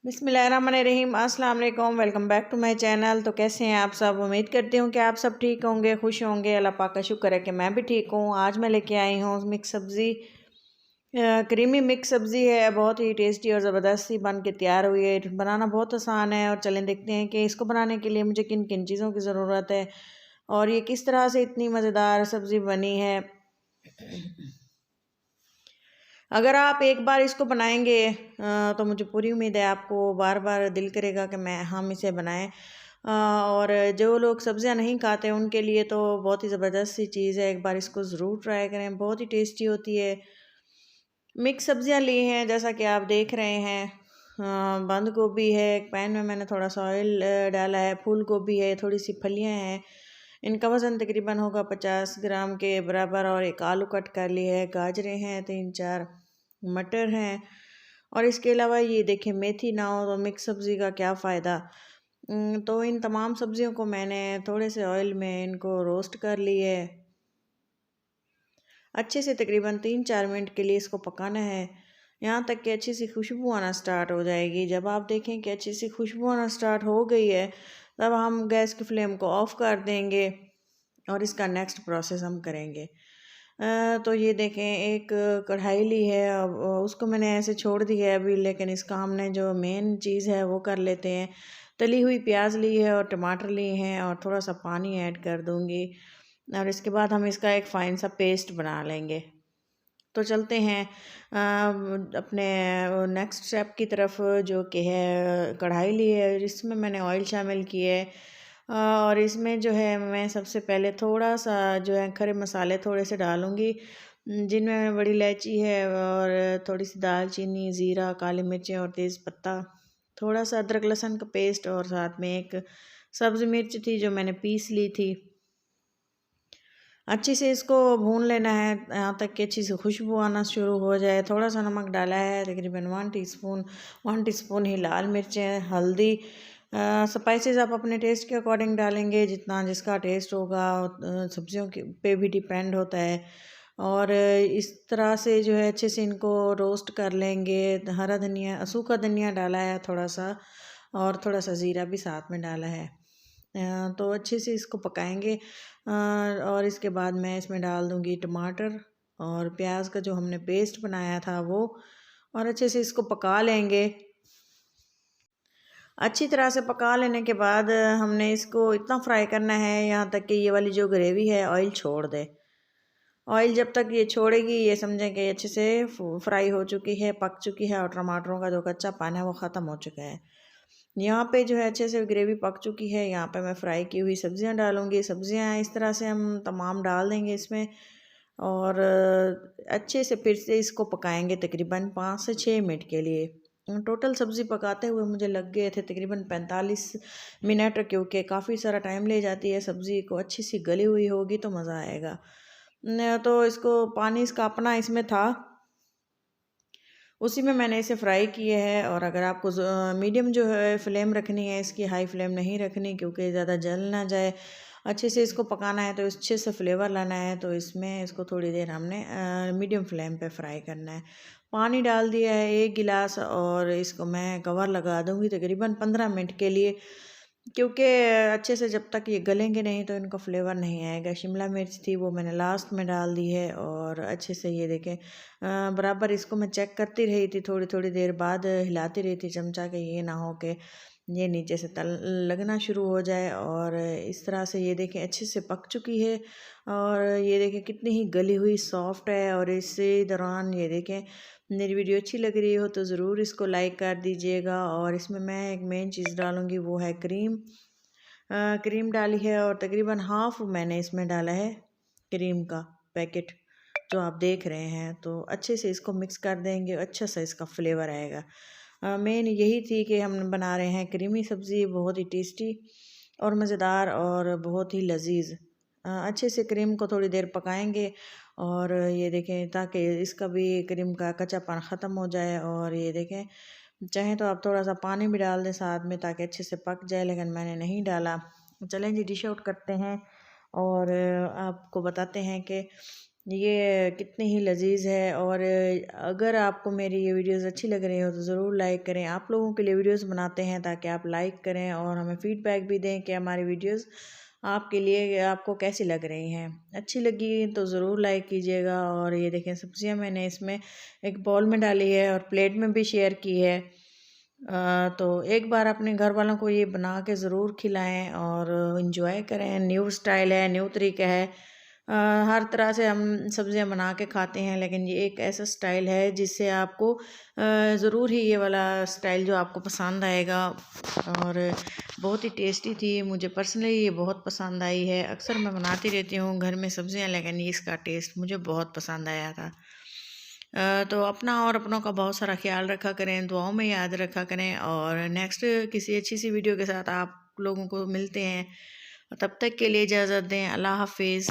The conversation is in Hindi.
बिस्मिल्लाहिर्रहमानिर्रहीम अस्सलाम वालेकुम। Welcome back to my channel. तो कैसे हैं आप सब? उम्मीद करती हूँ कि आप सब ठीक होंगे, खुश होंगे। अल्लाह पाक का शुक्र है कि मैं भी ठीक हूँ। आज मैं लेके आई हूँ मिक्स सब्ज़ी, क्रीमी मिक्स सब्ज़ी है। बहुत ही टेस्टी और ज़बरदस्त सी बन के तैयार हुई है। बनाना बहुत आसान है और चलें देखते हैं कि इसको बनाने के लिए मुझे किन किन चीज़ों की ज़रूरत है और ये किस तरह से इतनी मज़ेदार सब्ज़ी बनी है। अगर आप एक बार इसको बनाएंगे तो मुझे पूरी उम्मीद है आपको बार बार दिल करेगा कि हम इसे बनाएं। और जो लोग सब्ज़ियां नहीं खाते उनके लिए तो बहुत ही ज़बरदस्त सी चीज़ है। एक बार इसको ज़रूर ट्राई करें, बहुत ही टेस्टी होती है। मिक्स सब्ज़ियां ली हैं जैसा कि आप देख रहे हैं। बंद गोभी है, एक पैन में मैंने थोड़ा सा ऑयल डाला है। फूल गोभी है, थोड़ी सी फलियां हैं। इनका वज़न तकरीबन होगा 50 ग्राम के बराबर। और एक आलू कट कर लिया है, गाजरें हैं, 3-4 मटर हैं। और इसके अलावा ये देखें, मेथी ना हो तो मिक्स सब्ज़ी का क्या फ़ायदा। तो इन तमाम सब्ज़ियों को मैंने थोड़े से ऑयल में इनको रोस्ट कर लिए है। अच्छे से तकरीबन 3-4 मिनट के लिए इसको पकाना है, यहाँ तक कि अच्छी सी खुशबू आना स्टार्ट हो जाएगी। जब आप देखें कि अच्छी सी खुशबू आना स्टार्ट हो गई है, तब हम गैस की फ्लेम को ऑफ़ कर देंगे और इसका नेक्स्ट प्रोसेस हम करेंगे। तो ये देखें, एक कढ़ाई ली है। अब उसको मैंने ऐसे छोड़ दिया है अभी, लेकिन इसका हमने जो मेन चीज़ है वो कर लेते हैं। तली हुई प्याज ली है और टमाटर लिए हैं और थोड़ा सा पानी ऐड कर दूँगी और इसके बाद हम इसका एक फ़ाइन सा पेस्ट बना लेंगे। तो चलते हैं अपने नेक्स्ट स्टेप की तरफ, जो कि है कढ़ाई ली है। इसमें मैंने ऑयल शामिल किए है और इसमें जो है मैं सबसे पहले थोड़ा सा जो है खड़े मसाले थोड़े से डालूँगी, जिनमें बड़ी इलायची है और थोड़ी सी दालचीनी, ज़ीरा, काली मिर्चें और तेज़ पत्ता, थोड़ा सा अदरक लहसुन का पेस्ट और साथ में एक सब्ज़ मिर्च थी जो मैंने पीस ली थी। अच्छे से इसको भून लेना है यहाँ तक कि अच्छी सी खुशबू आना शुरू हो जाए। थोड़ा सा नमक डाला है, तकरीबन 1 टीस्पून ही लाल मिर्चें, हल्दी। स्पाइसेस आप अपने टेस्ट के अकॉर्डिंग डालेंगे, जितना जिसका टेस्ट होगा सब्जियों के पे भी डिपेंड होता है। और इस तरह से जो है अच्छे से इनको रोस्ट कर लेंगे। हरा धनिया, सूखा धनिया डाला है थोड़ा सा और थोड़ा सा ज़ीरा भी साथ में डाला है। तो अच्छे से इसको पकाएंगे और इसके बाद मैं इसमें डाल दूँगी टमाटर और प्याज का जो हमने पेस्ट बनाया था वो, और अच्छे से इसको पका लेंगे। अच्छी तरह से पका लेने के बाद हमने इसको इतना फ्राई करना है यहाँ तक कि ये वाली जो ग्रेवी है ऑयल छोड़ दे। ऑयल जब तक ये छोड़ेगी, ये समझें कि अच्छे से फ्राई हो चुकी है, पक चुकी है और टमाटरों का जो कच्चा पानी है वो ख़त्म हो चुका है। यहाँ पे जो है अच्छे से ग्रेवी पक चुकी है। यहाँ पे मैं फ्राई की हुई सब्जियाँ डालूँगी। सब्जियाँ इस तरह से हम तमाम डाल देंगे इसमें और अच्छे से फिर से इसको पकाएंगे तकरीबन 5 से 6 मिनट के लिए। टोटल सब्ज़ी पकाते हुए मुझे लग गए थे तकरीबन 45 मिनट, क्योंकि काफ़ी सारा टाइम ले जाती है। सब्ज़ी को अच्छी सी गली हुई होगी तो मज़ा आएगा। तो इसको पानी इसका अपना इसमें था, उसी में मैंने इसे फ्राई किए हैं। और अगर आपको मीडियम जो है फ्लेम रखनी है इसकी, हाई फ्लेम नहीं रखनी, क्योंकि ज़्यादा जल ना जाए। अच्छे से इसको पकाना है तो अच्छे से फ्लेवर लाना है, तो इसमें इसको थोड़ी देर हमने मीडियम फ्लेम पे फ्राई करना है। पानी डाल दिया है 1 गिलास और इसको मैं कवर लगा दूँगी तकरीबन 15 मिनट के लिए, क्योंकि अच्छे से जब तक ये गलेंगे नहीं तो इनका फ्लेवर नहीं आएगा। शिमला मिर्च थी वो मैंने लास्ट में डाल दी है और अच्छे से ये देखें बराबर इसको मैं चेक करती रही थी, थोड़ी थोड़ी देर बाद हिलाती रही थी चमचा के, ये ना हो कि ये नीचे से तल लगना शुरू हो जाए। और इस तरह से ये देखें अच्छे से पक चुकी है और ये देखें कितनी ही गली हुई सॉफ्ट है। और इसी दौरान ये देखें, मेरी वीडियो अच्छी लग रही हो तो ज़रूर इसको लाइक कर दीजिएगा। और इसमें मैं एक मेन चीज़ डालूँगी, वो है क्रीम। क्रीम डाली है और तकरीबन हाफ़ मैंने इसमें डाला है क्रीम का पैकेट जो आप देख रहे हैं। तो अच्छे से इसको मिक्स कर देंगे, अच्छा सा इसका फ्लेवर आएगा। मेन यही थी कि हम बना रहे हैं क्रीमी सब्ज़ी, बहुत ही टेस्टी और मज़ेदार और बहुत ही लजीज। अच्छे से क्रीम को थोड़ी देर पकाएंगे और ये देखें ताकि इसका भी क्रीम का कच्चापन ख़त्म हो जाए। और ये देखें, चाहें तो आप थोड़ा सा पानी भी डाल दें साथ में ताकि अच्छे से पक जाए, लेकिन मैंने नहीं डाला। चलें जी, डिश आउट करते हैं और आपको बताते हैं कि ये कितनी ही लजीज है। और अगर आपको मेरी ये वीडियोस अच्छी लग रही हो तो ज़रूर लाइक करें। आप लोगों के लिए वीडियोस बनाते हैं ताकि आप लाइक करें और हमें फीडबैक भी दें कि हमारी वीडियोस आपके लिए आपको कैसी लग रही हैं। अच्छी लगी तो ज़रूर लाइक कीजिएगा। और ये देखें, सब्जियां मैंने इसमें एक बाउल में डाली है और प्लेट में भी शेयर की है। तो एक बार अपने घर वालों को ये बना के ज़रूर खिलाएं और इन्जॉय करें। न्यू स्टाइल है, न्यू तरीका है। हर तरह से हम सब्जियां बना के खाते हैं, लेकिन ये एक ऐसा स्टाइल है जिससे आपको ज़रूर ही ये वाला स्टाइल जो आपको पसंद आएगा। और बहुत ही टेस्टी थी, मुझे पर्सनली ये बहुत पसंद आई है। अक्सर मैं बनाती रहती हूँ घर में सब्जियां, लेकिन इसका टेस्ट मुझे बहुत पसंद आया था। तो अपना और अपनों का बहुत सारा ख्याल रखा करें, दुआओं में याद रखा करें। और नेक्स्ट किसी अच्छी सी वीडियो के साथ आप लोगों को मिलते हैं। तब तक के लिए इजाज़त दें। अल्लाह हाफिज़।